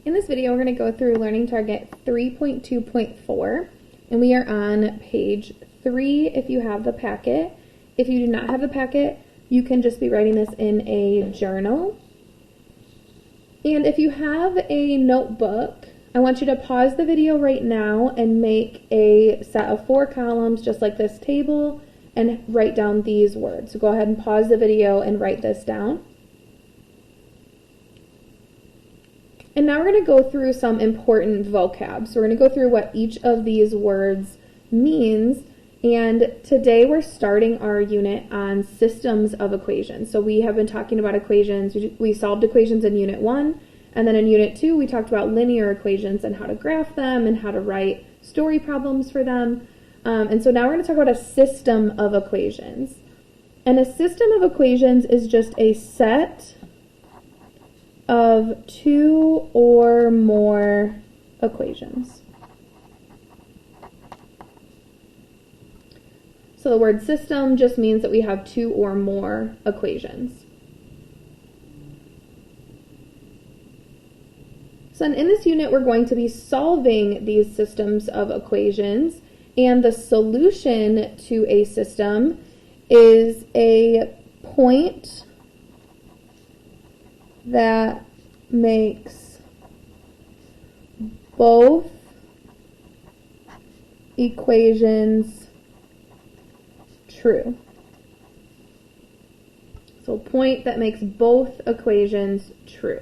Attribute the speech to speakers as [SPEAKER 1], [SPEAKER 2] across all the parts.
[SPEAKER 1] In this video, we're going to go through Learning Target 3.2.4, and we are on page 3 if you have the packet. If you do not have the packet, you can just be writing this in a journal. And if you have a notebook, I want you to pause the video right now and make a set of 4 columns just like this table and write down these words. So go ahead and pause the video and write this down. And now we're going to go through some important vocab. So we're going to go through what each of these words means. And today we're starting our unit on systems of equations. So we have been talking about equations. We solved equations in Unit 1. And then in Unit 2, we talked about linear equations and how to graph them and how to write story problems for them. And so now we're going to talk about a system of equations. And a system of equations is just a set of 2 or more equations. So the word system just means that we have 2 or more equations. So in this unit, we're going to be solving these systems of equations, and the solution to a system is a point that makes both equations true. So a point that makes both equations true.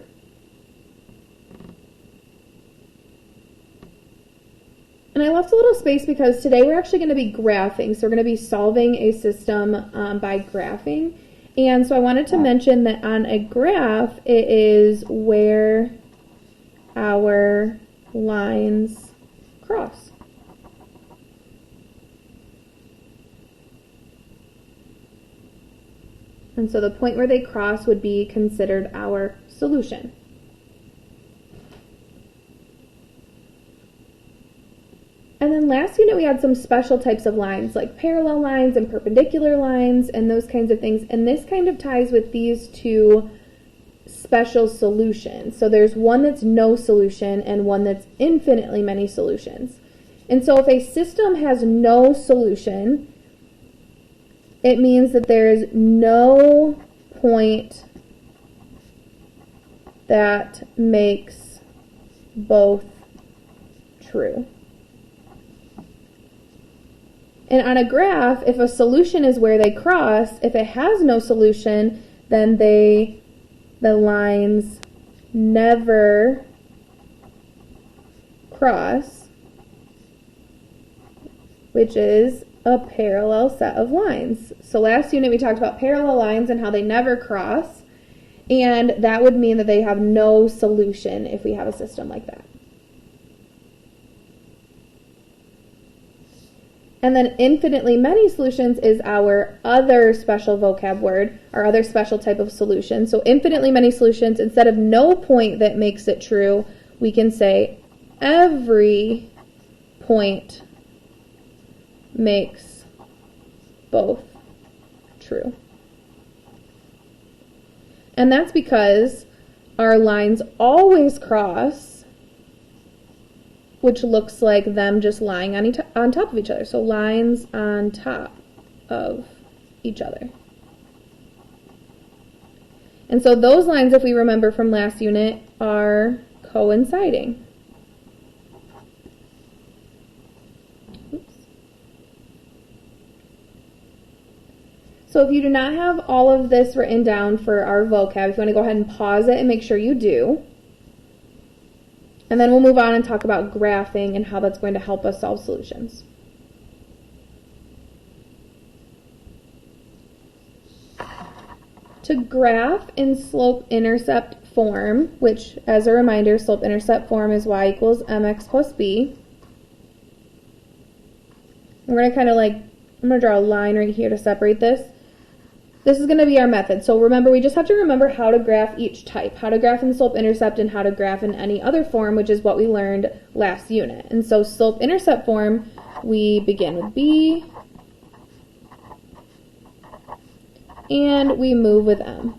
[SPEAKER 1] And I left a little space because today we're actually going to be graphing. So we're going to be solving a system by graphing. And so I wanted to mention that on a graph, it is where our lines cross. And so the point where they cross would be considered our solution. And then last unit we had some special types of lines like parallel lines and perpendicular lines and those kinds of things. And this kind of ties with these two special solutions. So there's one that's no solution and one that's infinitely many solutions. And so if a system has no solution, it means that there is no point that makes both true. And on a graph, if a solution is where they cross, if it has no solution, then the lines never cross, which is a parallel set of lines. So last unit we talked about parallel lines and how they never cross, and that would mean that they have no solution if we have a system like that. And then infinitely many solutions is our other special vocab word, our other special type of solution. So infinitely many solutions, instead of no point that makes it true, we can say every point makes both true. And that's because our lines always cross, which looks like them just lying on top of each other. So lines on top of each other. And so those lines, if we remember from last unit, are coinciding. Oops. So if you do not have all of this written down for our vocab, if you want to go ahead and pause it and make sure you do. And then we'll move on and talk about graphing and how that's going to help us solve solutions. To graph in slope-intercept form, which, as a reminder, slope-intercept form is y equals mx plus b. We're going to I'm going to draw a line right here to separate this. This is going to be our method. So remember, we just have to remember how to graph each type, how to graph in slope-intercept and how to graph in any other form, which is what we learned last unit. And so slope-intercept form, we begin with B, and we move with M.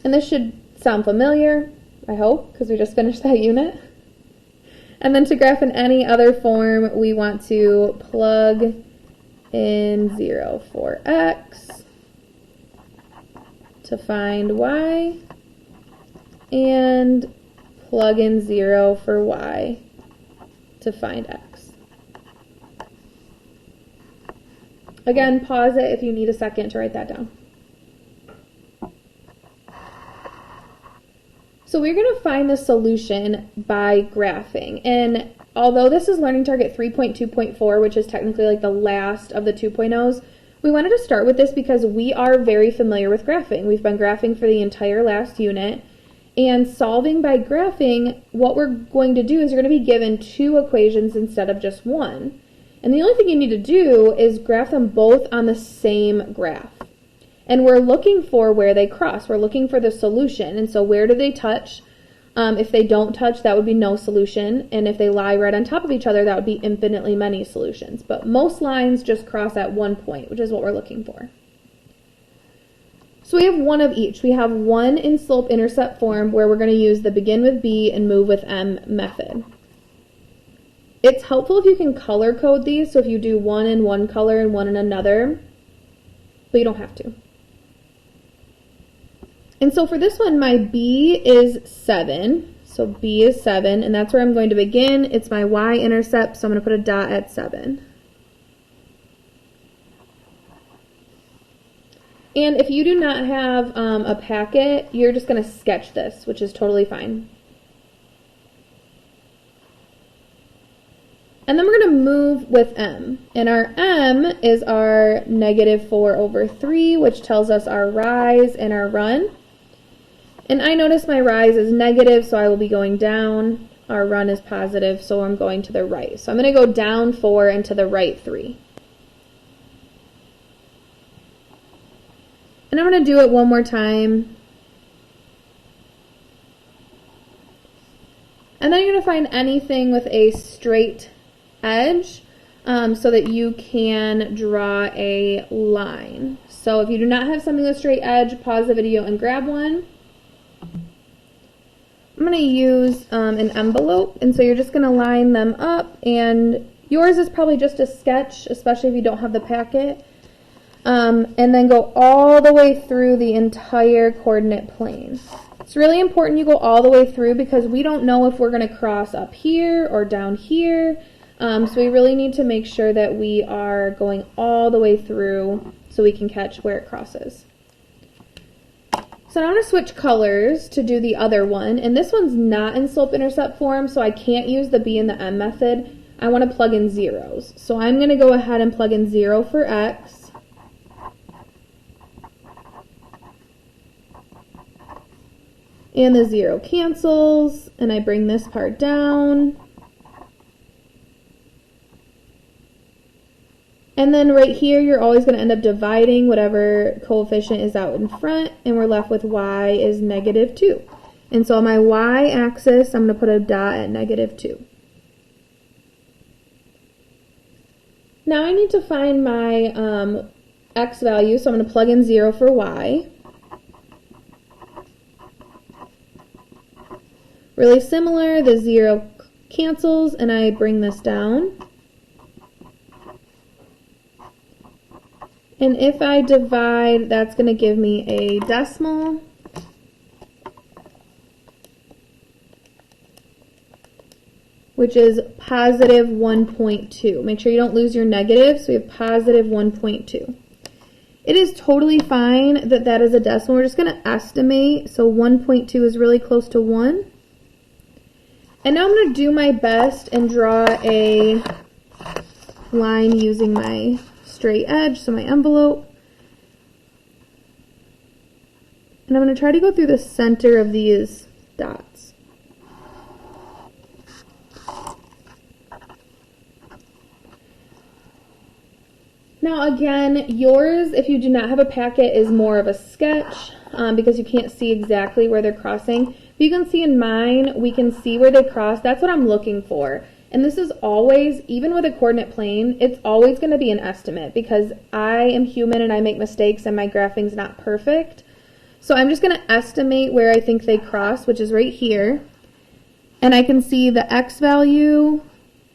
[SPEAKER 1] And this should sound familiar, I hope, because we just finished that unit. And then to graph in any other form, we want to plug in 0 for x to find y, and plug in 0 for y to find x. Again, pause it if you need a second to write that down. So we're going to find the solution by graphing. And although this is Learning Target 3.2.4, which is technically like the last of the 2.0s, we wanted to start with this because we are very familiar with graphing. We've been graphing for the entire last unit. And solving by graphing, what we're going to do is you're going to be given 2 equations instead of just 1. And the only thing you need to do is graph them both on the same graph. And we're looking for where they cross. We're looking for the solution. And so where do they touch? If they don't touch, that would be no solution. And if they lie right on top of each other, that would be infinitely many solutions. But most lines just cross at one point, which is what we're looking for. So we have one of each. We have one in slope-intercept form where we're going to use the begin with B and move with M method. It's helpful if you can color code these. So if you do one in one color and one in another, but you don't have to. And so for this one, my B is 7. So B is 7, and that's where I'm going to begin. It's my y-intercept, so I'm going to put a dot at 7. And if you do not have a packet, you're just going to sketch this, which is totally fine. And then we're going to move with M. And our M is our -4/3, which tells us our rise and our run. And I notice my rise is negative, so I will be going down. Our run is positive, so I'm going to the right. So I'm going to go down 4 and to the right 3. And I'm going to do it one more time. And then you're going to find anything with a straight edge so that you can draw a line. So if you do not have something with a straight edge, pause the video and grab one. I'm going to use an envelope, and so you're just going to line them up, and yours is probably just a sketch, especially if you don't have the packet, and then go all the way through the entire coordinate plane. It's really important you go all the way through because we don't know if we're going to cross up here or down here, so we really need to make sure that we are going all the way through so we can catch where it crosses. So now I'm going to switch colors to do the other one, and this one's not in slope-intercept form, so I can't use the B and the M method. I want to plug in zeros. So I'm going to go ahead and plug in 0 for X. And the 0 cancels, and I bring this part down. And then right here, you're always going to end up dividing whatever coefficient is out in front, and we're left with y is -2. And so on my y-axis, I'm going to put a dot at -2. Now I need to find my x value, so I'm going to plug in 0 for y. Really similar, the 0 cancels, and I bring this down. And if I divide, that's going to give me a decimal. Which is positive 1.2. Make sure you don't lose your negative, so we have positive 1.2. It is totally fine that that is a decimal. We're just going to estimate, so 1.2 is really close to 1. And now I'm going to do my best and draw a line using my straight edge, so my envelope. And I'm going to try to go through the center of these dots. Now again, yours, if you do not have a packet, is more of a sketch because you can't see exactly where they're crossing. But you can see in mine, we can see where they cross. That's what I'm looking for. And this is always, even with a coordinate plane, it's always going to be an estimate because I am human and I make mistakes and my graphing's not perfect. So I'm just going to estimate where I think they cross, which is right here. And I can see the x value,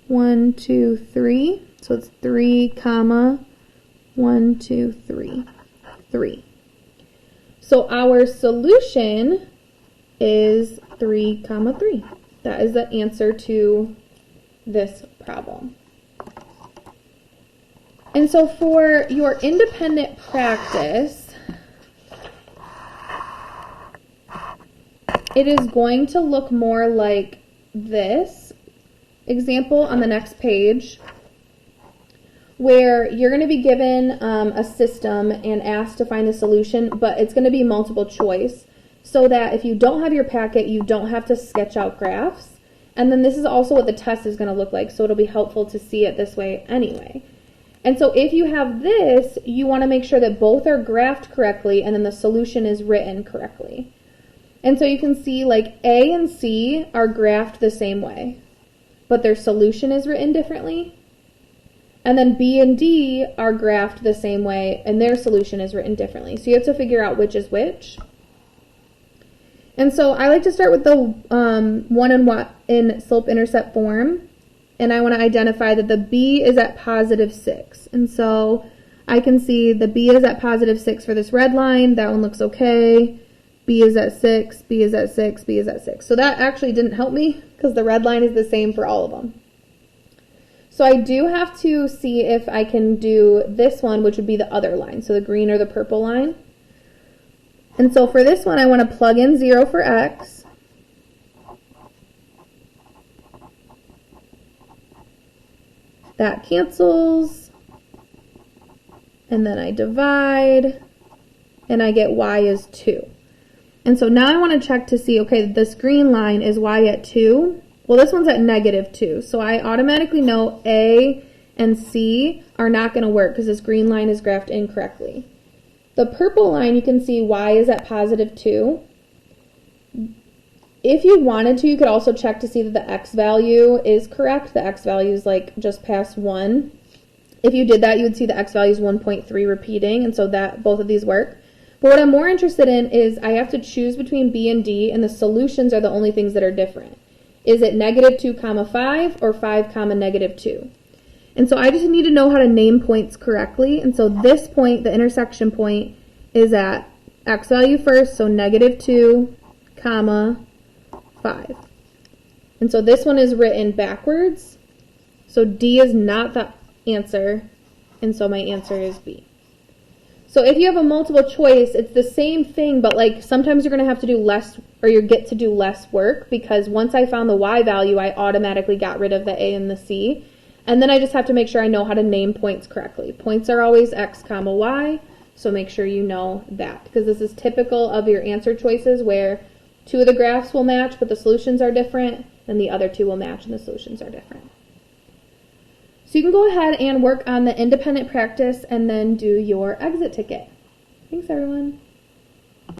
[SPEAKER 1] 1, 2, 3. So it's 3, comma, 1, 2, 3, 3. So our solution is 3, comma, 3. That is the answer to this problem. And so for your independent practice, it is going to look more like this example on the next page, where you're going to be given a system and asked to find the solution, but it's going to be multiple choice, so that if you don't have your packet, you don't have to sketch out graphs. And then this is also what the test is going to look like, so it'll be helpful to see it this way anyway. And so if you have this, you want to make sure that both are graphed correctly and then the solution is written correctly. And so you can see like A and C are graphed the same way, but their solution is written differently. And then B and D are graphed the same way and their solution is written differently. So you have to figure out which is which. And so I like to start with the one in slope-intercept form. And I want to identify that the B is at positive 6. And so I can see the B is at positive 6 for this red line. That one looks okay. B is at 6, B is at 6, B is at 6. So that actually didn't help me because the red line is the same for all of them. So I do have to see if I can do this one, which would be the other line. So the green or the purple line. And so for this one, I want to plug in 0 for x. That cancels, and then I divide, and I get y is 2. And so now I want to check to see, okay, this green line is y at 2. Well, this one's at negative 2, so I automatically know A and C are not going to work because this green line is graphed incorrectly. The purple line, you can see y is at positive 2. If you wanted to, you could also check to see that the x value is correct. The x value is like just past 1. If you did that, you would see the x value is 1.3 repeating, and so that both of these work. But what I'm more interested in is I have to choose between B and D, and the solutions are the only things that are different. Is it negative 2 comma 5 or 5 comma negative 2? And so I just need to know how to name points correctly. And so this point, the intersection point, is at x value first, so negative 2 comma 5. And so this one is written backwards. So D is not the answer, and so my answer is B. So if you have a multiple choice, it's the same thing, but like sometimes you're going to have to do less, or you get to do less work, because once I found the Y value, I automatically got rid of the A and the C. And then I just have to make sure I know how to name points correctly. Points are always X comma Y, so make sure you know that, because this is typical of your answer choices where 2 of the graphs will match, but the solutions are different, and the other 2 will match, and the solutions are different. So you can go ahead and work on the independent practice and then do your exit ticket. Thanks, everyone.